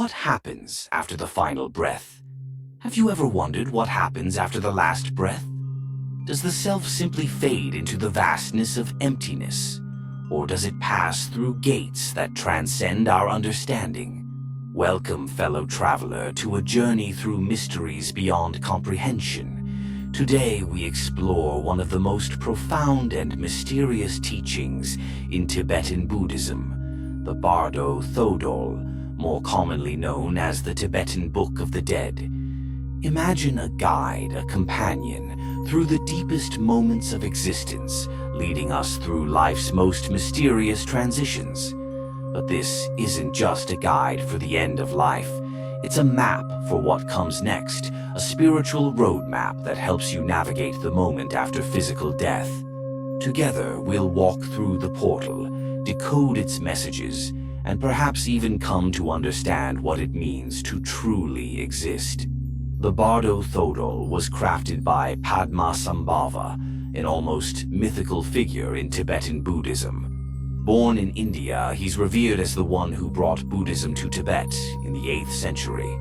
what happens after the final breath? Have you ever wondered what happens after the last breath? Does the self simply fade into the vastness of emptiness? Or does it pass through gates that transcend our understanding? Welcome, fellow traveler, to a journey through mysteries beyond comprehension. Today we explore one of the most profound and mysterious teachings in Tibetan Buddhism, the Bardo Thodol, more commonly known as the Tibetan Book of the Dead. Imagine a guide, a companion, through the deepest moments of existence, leading us through life's most mysterious transitions. But this isn't just a guide for the end of life. It's a map for what comes next, a spiritual roadmap that helps you navigate the moment after physical death. Together, we'll walk through the portal, decode its messages, and perhaps even come to understand what it means to truly exist. The Bardo Thodol was crafted by Padmasambhava, an almost mythical figure in Tibetan Buddhism. Born in India, he's revered as the one who brought Buddhism to Tibet in the 8th century.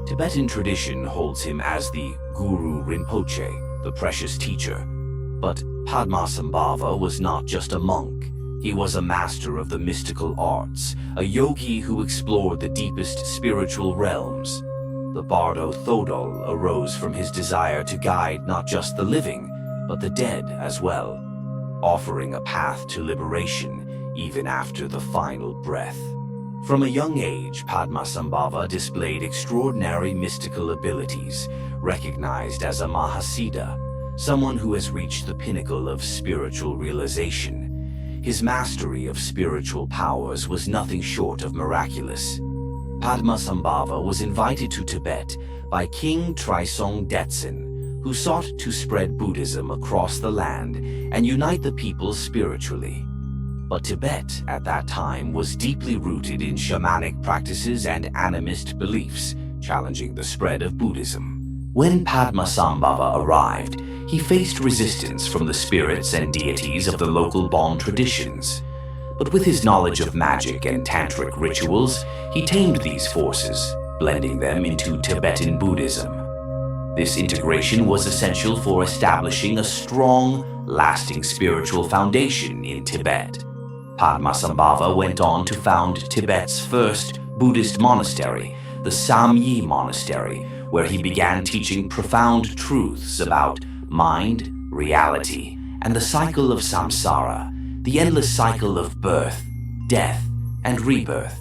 Tibetan tradition holds him as the Guru Rinpoche, the precious teacher. But Padmasambhava was not just a monk. He was a master of the mystical arts, a yogi who explored the deepest spiritual realms. The Bardo Thodol arose from his desire to guide not just the living, but the dead as well, offering a path to liberation even after the final breath. From a young age, Padmasambhava displayed extraordinary mystical abilities, recognized as a Mahasiddha, someone who has reached the pinnacle of spiritual realization. His mastery of spiritual powers was nothing short of miraculous. Padmasambhava was invited to Tibet by King Trisong Detsen, who sought to spread Buddhism across the land and unite the people spiritually. But Tibet at that time was deeply rooted in shamanic practices and animist beliefs, challenging the spread of Buddhism. When Padmasambhava arrived, he faced resistance from the spirits and deities of the local Bon traditions. But with his knowledge of magic and tantric rituals, he tamed these forces, blending them into Tibetan Buddhism. This integration was essential for establishing a strong, lasting spiritual foundation in Tibet. Padmasambhava went on to found Tibet's first Buddhist monastery, the Samyi Monastery, where he began teaching profound truths about mind, reality, and the cycle of samsara, the endless cycle of birth, death, and rebirth.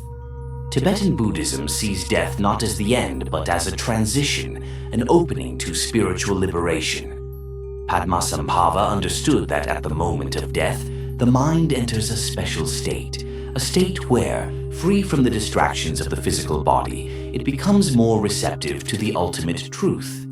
Tibetan Buddhism sees death not as the end, but as a transition, an opening to spiritual liberation. Padmasambhava understood that at the moment of death, the mind enters a special state, a state where, free from the distractions of the physical body, it becomes more receptive to the ultimate truth.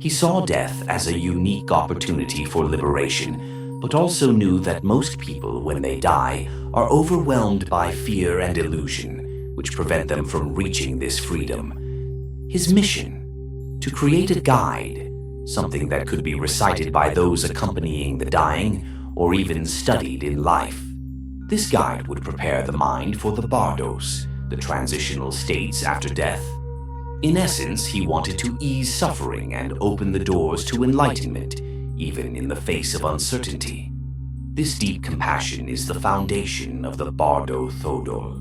He saw death as a unique opportunity for liberation, but also knew that most people, when they die, are overwhelmed by fear and illusion, which prevent them from reaching this freedom. His mission: to create a guide, something that could be recited by those accompanying the dying, or even studied in life. This guide would prepare the mind for the bardos, the transitional states after death. In essence, he wanted to ease suffering and open the doors to enlightenment, even in the face of uncertainty. This deep compassion is the foundation of the Bardo Thodol.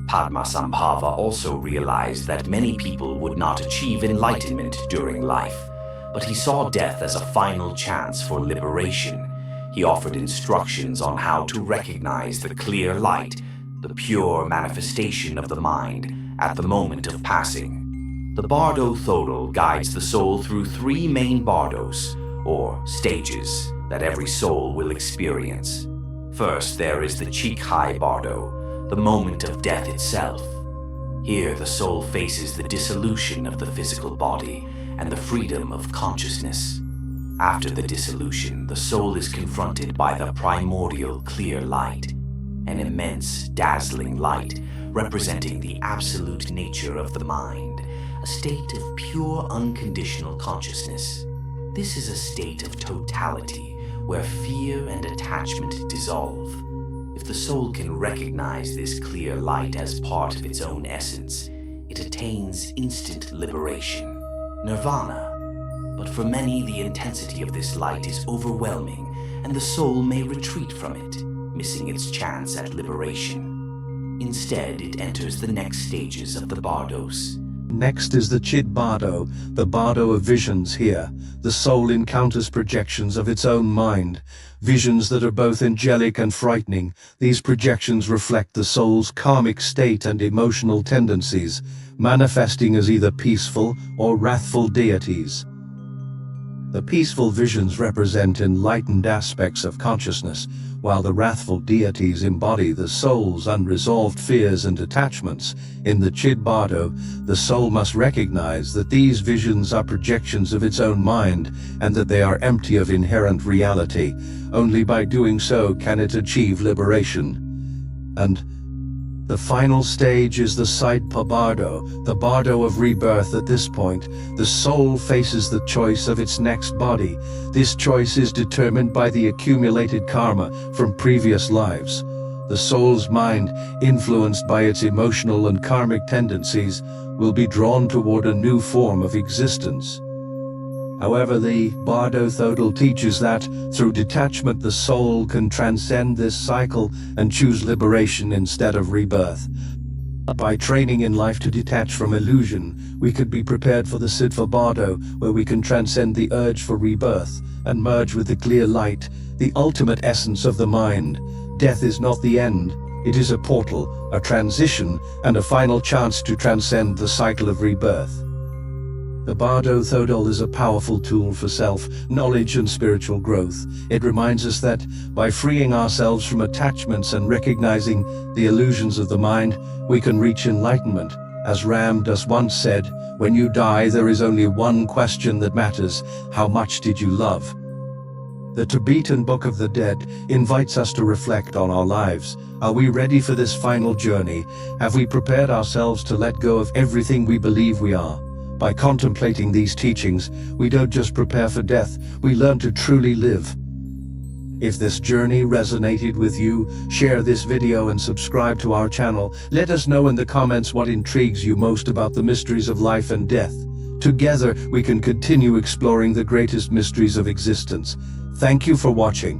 Padmasambhava also realized that many people would not achieve enlightenment during life, but he saw death as a final chance for liberation. He offered instructions on how to recognize the clear light, the pure manifestation of the mind, at the moment of passing. The Bardo Thodol guides the soul through 3 main bardos, or stages, that every soul will experience. First, there is the Chikhai Bardo, the moment of death itself. Here, the soul faces the dissolution of the physical body and the freedom of consciousness. After the dissolution, the soul is confronted by the primordial clear light, an immense, dazzling light representing the absolute nature of the mind, a state of pure, unconditional consciousness. This is a state of totality, where fear and attachment dissolve. If the soul can recognize this clear light as part of its own essence, it attains attains instant liberation, nirvana. But for many, the intensity of this light is overwhelming, and the soul may retreat from it, missing its chance at liberation. Instead, it enters the next stages of the Bardos. Next is the Bardo, the Bardo of visions here. The soul encounters projections of its own mind, visions that are both angelic and frightening. These projections reflect the soul's karmic state and emotional tendencies, manifesting as either peaceful or wrathful deities. The peaceful visions represent enlightened aspects of consciousness, while the wrathful deities embody the soul's unresolved fears and attachments. In the Bardo, the soul must recognize that these visions are projections of its own mind and that they are empty of inherent reality. Only by doing so can it achieve liberation. And the final stage is the Bardo, the Bardo of rebirth. At this point, the soul faces the choice of its next body. This choice is determined by the accumulated karma from previous lives. The soul's mind, influenced by its emotional and karmic tendencies, will be drawn toward a new form of existence. However, the Bardo teaches that, through detachment, the soul can transcend this cycle and choose liberation instead of rebirth. By training in life to detach from illusion, we could be prepared for the Bardo, where we can transcend the urge for rebirth and merge with the clear light, the ultimate essence of the mind. Death is not the end. It is a portal, a transition, and a final chance to transcend the cycle of rebirth. The Bardo is a powerful tool for self-knowledge and spiritual growth. It reminds us that, by freeing ourselves from attachments and recognizing the illusions of the mind, we can reach enlightenment. As Ram Dass once said, "When you die, there is only one question that matters: how much did you love?" The Tibetan Book of the Dead invites us to reflect on our lives. Are we ready for this final journey? Have we prepared ourselves to let go of everything we believe we are? By contemplating these teachings, we don't just prepare for death, we learn to truly live. If this journey resonated with you, share this video and subscribe to our channel. Let us know in the comments what intrigues you most about the mysteries of life and death. Together, we can continue exploring the greatest mysteries of existence. Thank you for watching.